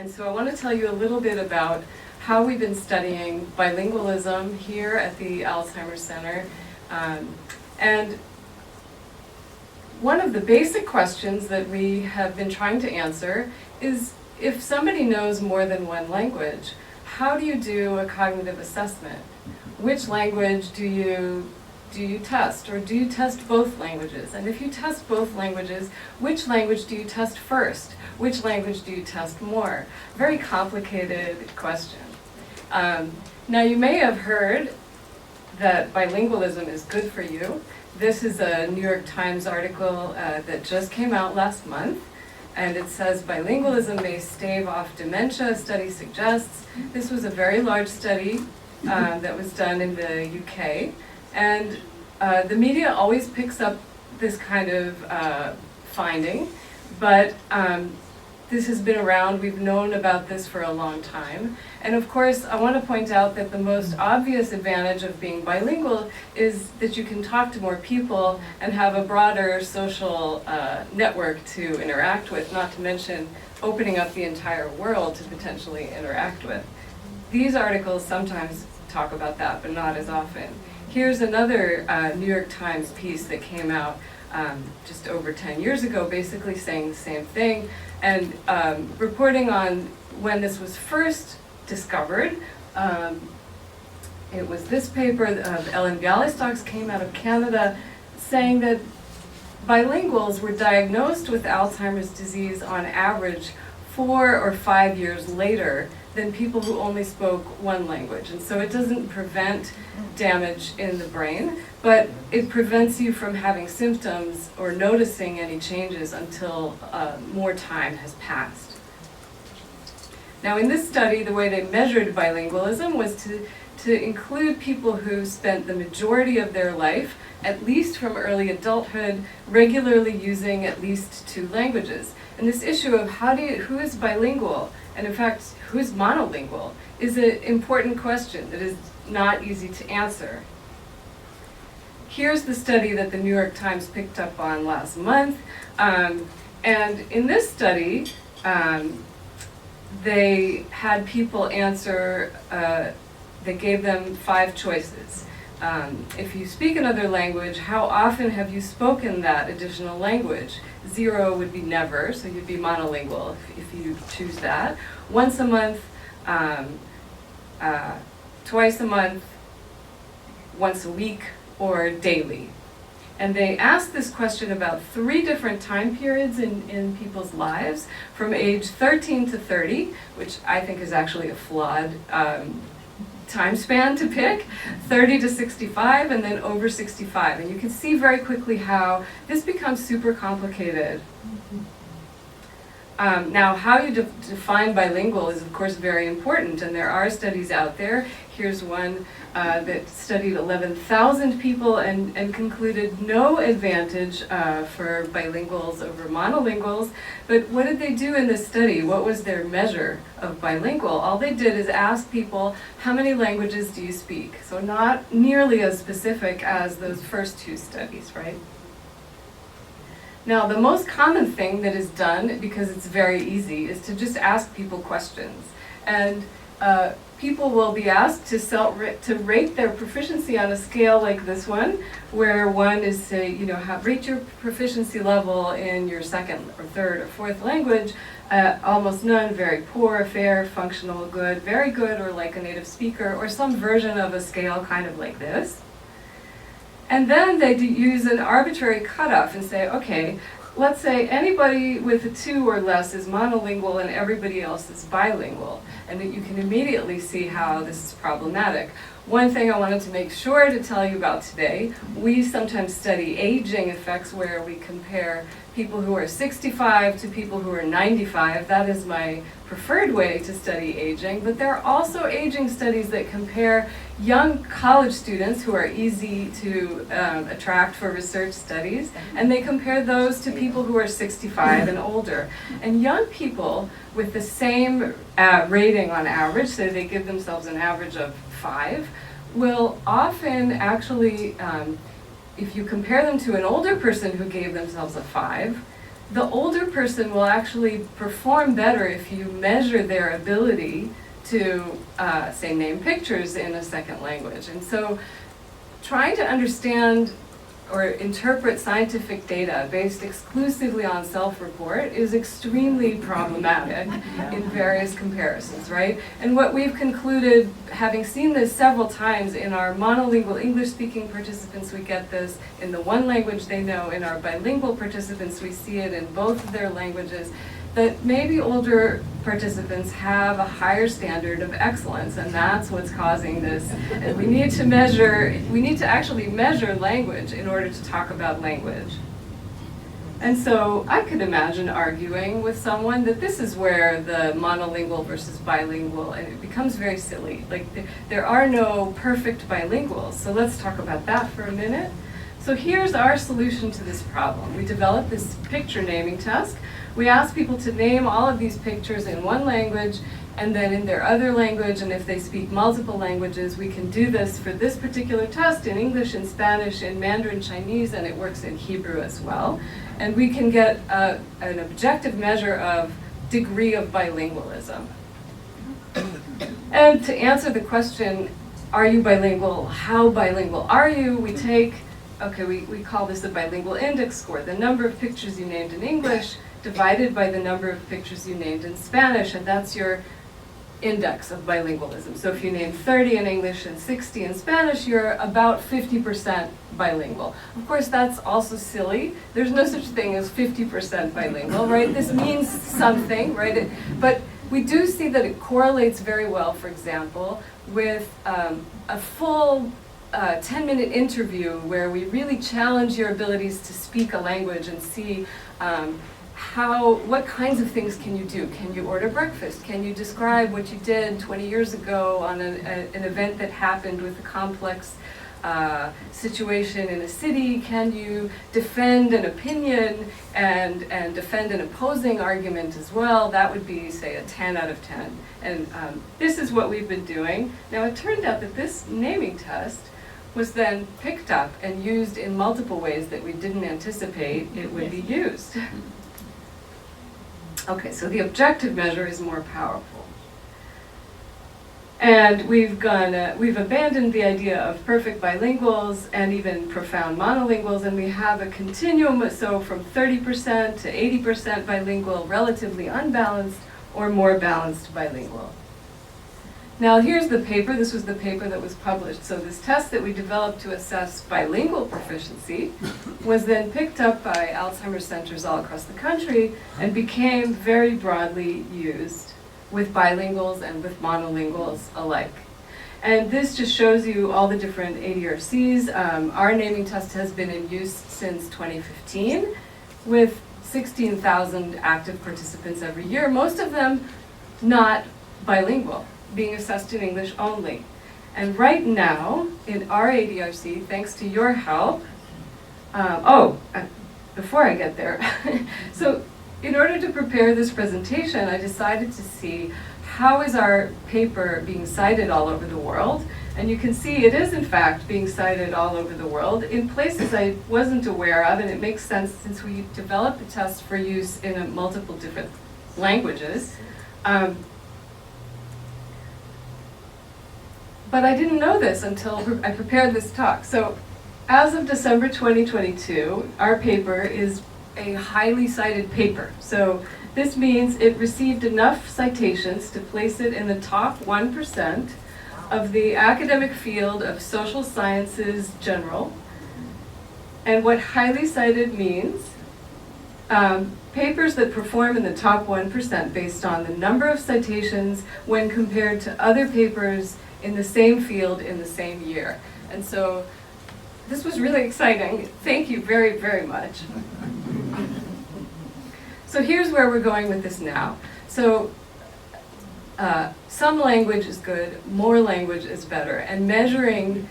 And so I want to tell you a little bit about how we've been studying bilingualism here at the Alzheimer's Center. And one of the basic questions that we have been trying to answer is, if somebody knows more than one language, how do you do a cognitive assessment? Which language do you test, or do you test both languages? And if you test both languages, which language do you test first? Which language do you test more? Very complicated question. Now you may have heard that bilingualism is good for you. This is a New York Times article that just came out last month, and it says bilingualism may stave off dementia, study suggests. This was a very large study that was done in the UK, and the media always picks up this kind of finding, but this has been around. We've known about this for a long time. And of course, I want to point out that the most obvious advantage of being bilingual is that you can talk to more people and have a broader social network to interact with, not to mention opening up the entire world to potentially interact with. These articles sometimes talk about that, but not as often. Here's another New York Times piece that came out just over 10 years ago, basically saying the same thing, and reporting on when this was first discovered. It was this paper of Ellen Bialystok's came out of Canada, saying that bilinguals were diagnosed with Alzheimer's disease on average 4 or 5 years later than people who only spoke one language. And so it doesn't prevent damage in the brain, but it prevents you from having symptoms or noticing any changes until more time has passed. Now in this study, the way they measured bilingualism was to include people who spent the majority of their life, at least from early adulthood, regularly using at least 2 languages. And this issue of who is bilingual, and in fact, who is monolingual, is an important question that is not easy to answer. Here's the study that the New York Times picked up on last month. And in this study, they had people answer, they gave them 5 choices. If you speak another language, how often have you spoken that additional language? 0 would be never, so you'd be monolingual if you choose that. Once a month, twice a month, once a week, or daily. And they asked this question about 3 different time periods in people's lives, from age 13 to 30, which I think is actually a flawed time span to pick, 30 to 65, and then over 65. And you can see very quickly how this becomes super complicated. Now, how you define bilingual is, of course, very important, and there are studies out there. Here's one that studied 11,000 people and concluded no advantage for bilinguals over monolinguals. But what did they do in this study? What was their measure of bilingual? All they did is ask people, how many languages do you speak? So not nearly as specific as those first 2 studies, right? Now, the most common thing that is done, because it's very easy, is to just ask people questions. And people will be asked to rate their proficiency on a scale like this one, where 1 is, say, rate your proficiency level in your 2nd or 3rd or 4th language. Almost none, very poor, fair, functional, good, very good, or like a native speaker, or some version of a scale kind of like this. And then they use an arbitrary cutoff and say, okay, let's say anybody with a 2 or less is monolingual and everybody else is bilingual. And you can immediately see how this is problematic. One thing I wanted to make sure to tell you about today, we sometimes study aging effects where we compare people who are 65 to people who are 95. That is my preferred way to study aging. But there are also aging studies that compare young college students who are easy to attract for research studies, and they compare those to people who are 65 and older. And young people with the same rating on average, so they give themselves an average of 5, will often actually, if you compare them to an older person who gave themselves a 5, the older person will actually perform better if you measure their ability to, say, name pictures in a second language. And so trying to understand or interpret scientific data based exclusively on self-report is extremely problematic in various comparisons, right? And what we've concluded, having seen this several times in our monolingual English-speaking participants, we get this in the one language they know. In our bilingual participants, we see it in both of their languages, that maybe older participants have a higher standard of excellence, and that's what's causing this. And we need to actually measure language in order to talk about language. And so I could imagine arguing with someone that this is where the monolingual versus bilingual, and it becomes very silly. Like, there are no perfect bilinguals, so let's talk about that for a minute. So here's our solution to this problem. We developed this picture naming test. We ask people to name all of these pictures in one language and then in their other language, and if they speak multiple languages, we can do this for this particular test in English, in Spanish, in Mandarin Chinese, and it works in Hebrew as well. And we can get an objective measure of degree of bilingualism. And to answer the question, are you bilingual? How bilingual are you? We take, we call this a bilingual index score, the number of pictures you named in English divided by the number of pictures you named in Spanish, and that's your index of bilingualism. So if you name 30 in English and 60 in Spanish, you're about 50% bilingual. Of course, that's also silly. There's no such thing as 50% bilingual, right? This means something, right? But we do see that it correlates very well, for example, with a full 10-minute interview where we really challenge your abilities to speak a language and see what kinds of things can you do? Can you order breakfast? Can you describe what you did 20 years ago on an event that happened with a complex situation in a city? Can you defend an opinion and defend an opposing argument as well? That would be, say, a 10 out of 10. And this is what we've been doing. Now, it turned out that this naming test was then picked up and used in multiple ways that we didn't anticipate it would be used. Okay, so the objective measure is more powerful. And we've abandoned the idea of perfect bilinguals and even profound monolinguals, and we have a continuum, so from 30% to 80% bilingual, relatively unbalanced, or more balanced bilingual. Now here's the paper. This was the paper that was published. So this test that we developed to assess bilingual proficiency was then picked up by Alzheimer's centers all across the country and became very broadly used with bilinguals and with monolinguals alike. And this just shows you all the different ADRCs. Our naming test has been in use since 2015 with 16,000 active participants every year, most of them not bilingual, being assessed in English only. And right now, in our ADRC, thanks to your help, before I get there, so in order to prepare this presentation, I decided to see how is our paper being cited all over the world. And you can see it is, in fact, being cited all over the world in places I wasn't aware of, and it makes sense since we developed the test for use in multiple different languages. But I didn't know this until I prepared this talk. So as of December 2022, our paper is a highly cited paper. So this means it received enough citations to place it in the top 1% of the academic field of social sciences general. And what highly cited means, papers that perform in the top 1% based on the number of citations when compared to other papers in the same field in the same year. And so this was really exciting. Thank you very, very much. So here's where we're going with this now. So some language is good, more language is better, and measuring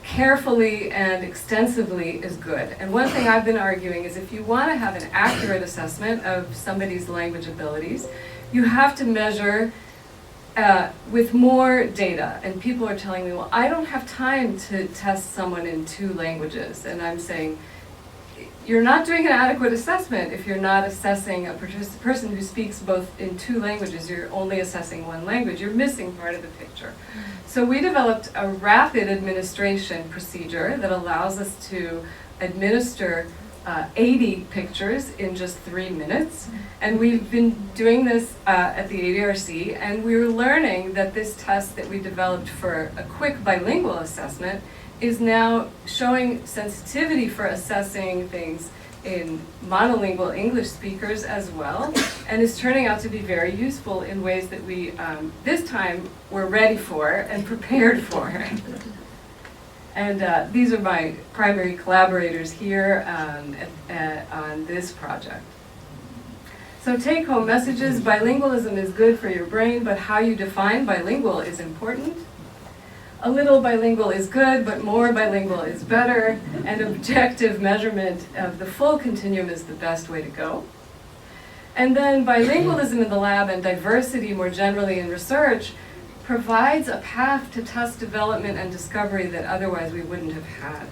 carefully and extensively is good. And one thing I've been arguing is if you want to have an accurate assessment of somebody's language abilities, you have to measure with more data. And people are telling me, well, I don't have time to test someone in 2 languages. And I'm saying, you're not doing an adequate assessment if you're not assessing a person who speaks both in 2 languages. You're only assessing 1 language. You're missing part of the picture. So we developed a rapid administration procedure that allows us to administer 80 pictures in just 3 minutes. And we've been doing this at the ADRC, and we were learning that this test that we developed for a quick bilingual assessment is now showing sensitivity for assessing things in monolingual English speakers as well, and is turning out to be very useful in ways that we, this time, were ready for and prepared for. And these are my primary collaborators here on this project. So take-home messages: bilingualism is good for your brain, but how you define bilingual is important. A little bilingual is good, but more bilingual is better, and objective measurement of the full continuum is the best way to go. And then bilingualism in the lab and diversity more generally in research provides a path to test development and discovery that otherwise we wouldn't have had.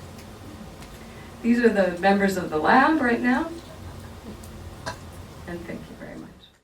These are the members of the lab right now, and thank you very much.